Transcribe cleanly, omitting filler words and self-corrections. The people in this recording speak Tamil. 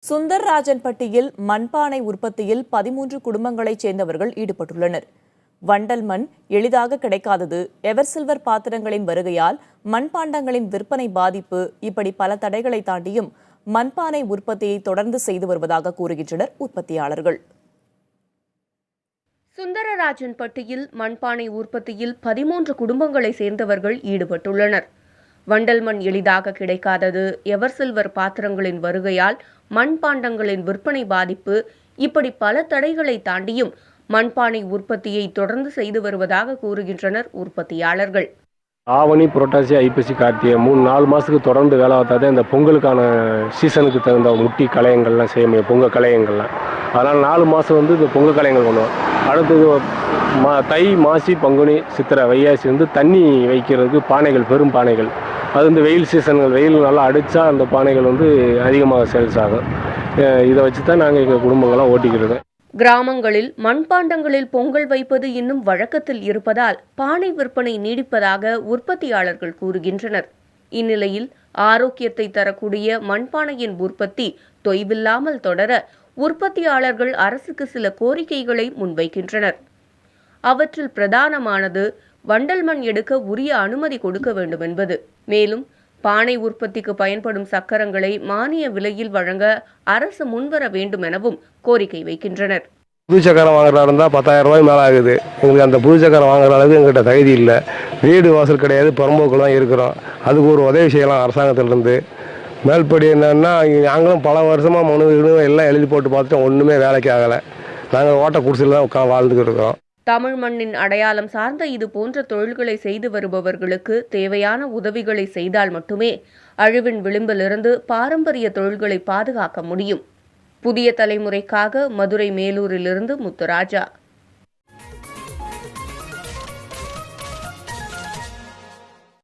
சுந்தர்ராஜன்பட்டியில் மண்பானை உற்பத்தியில் 13 குடும்பங்களைச் சேர்ந்தவர்கள் ஈடுபட்டுள்ளனர். வண்டல் மண் எளிதாக கிடைக்காதது, எவர்சில்வர் பாத்திரங்களின் வருகையால் மண்பாண்டங்களின் விற்பனை பாதிப்பு, இப்படி பல தடைகளை தாண்டியும் மண்பானை உற்பத்தியை தொடர்ந்து செய்து வருவதாக கூறுகின்றனர் உற்பத்தியாளர்கள். சுந்தரராஜன்பட்டியில் மண்பானை உற்பத்தியில் 13 குடும்பங்களை சேர்ந்தவர்கள் ஈடுபட்டுள்ளனர். வண்டல் மண் எளிதாக கிடைக்காதது, எவர்சில்வர் பாத்திரங்களின் வருகையால் மண்பாண்டங்களின் விற்பனை பாதிப்பு, இப்படி பல தடைகளை தாண்டியும் மண்பானை உற்பத்தியை தொடர்ந்து செய்து வருவதாக கூறுகின்றனர் உற்பத்தியாளர்கள். ஆவணி, புரட்டாசி, ஐப்பசி, கார்த்திகை 3-4 மாதத்துக்கு தொடர்ந்து வேலை பார்த்தாதான் இந்த பொங்கலுக்கான சீசனுக்கு தகுந்த முட்டி கலையங்கள்லாம் செய்ய முடியும், பொங்கல் கலையங்கள்லாம். அதனால் 4 மாதம் இந்த பொங்கல் கலையங்கள் பண்ணுவோம். அடுத்தது தை, மாசி, பங்குனி, சித்திரை, வைகாசி தண்ணி வைக்கிறதுக்கு பானைகள், பெரும் பானைகள். அது வெயில் சீசன்கள், வெயில் நல்லா அடித்தா அந்த பானைகள் அதிகமாக சேல்ஸ் ஆகும். இதை வச்சு தான் நாங்கள் எங்கள் குடும்பங்கள்லாம் ஓட்டிக்கிறது. கிராமங்களில் மண்பாண்டங்களில் பொங்கல் வைப்பது இன்னும் வழக்கத்தில் இருப்பதால் பானை விற்பனை நீடிப்பதாக உற்பத்தியாளர்கள் கூறுகின்றனர். இந்நிலையில் ஆரோக்கியத்தை தரக்கூடிய மண்பானையின் உற்பத்தி தொய்வில்லாமல் தொடர உற்பத்தியாளர்கள் அரசுக்கு சில கோரிக்கைகளை முன்வைக்கின்றனர். அவற்றில் பிரதானமானது வண்டல் மண் எடுக்க உரிய அனுமதி கொடுக்க வேண்டும் என்பது. மேலும் பானை உற்பத்திக்கு பயன்படும் சக்கரங்களை மானிய விலையில் வழங்க அரசு முன்வர வேண்டும் எனவும் கோரிக்கை வைக்கின்றனர். புது சக்கரம் வாங்குறதா இருந்தால் 10,000 ரூபாய் மேலே ஆகுது. எங்களுக்கு அந்த புது சக்கரம் வாங்குற அளவுக்கு எங்கள்கிட்ட தகுதி இல்லை. வீடு வாசல் கிடையாது, புறம்போக்கில் தான் இருக்கிறோம். அதுக்கு ஒரு உதவி செய்யலாம் அரசாங்கத்திலிருந்து. மேல்படி என்னன்னா, நாங்களும் பல வருஷமாக மனு எல்லாம் எழுதி போட்டு பார்த்துட்டு ஒன்றுமே வேலைக்கு ஆகலை. நாங்கள் ஓட்ட குடிசையில் தான் வாழ்ந்துக்கிட்டு இருக்கிறோம். தமிழ் மண்ணின் அடையாளம் சார்ந்த இது போன்ற தொழில்களை செய்து வருபவர்களுக்கு தேவையான உதவிகளை செய்தால் மட்டுமே அழிவின் விளிம்பிலிருந்து பாரம்பரிய தொழில்களை பாதுகாக்க முடியும். புதிய தலைமுறைக்காக மதுரை மேலூரிலிருந்து முத்துராஜா.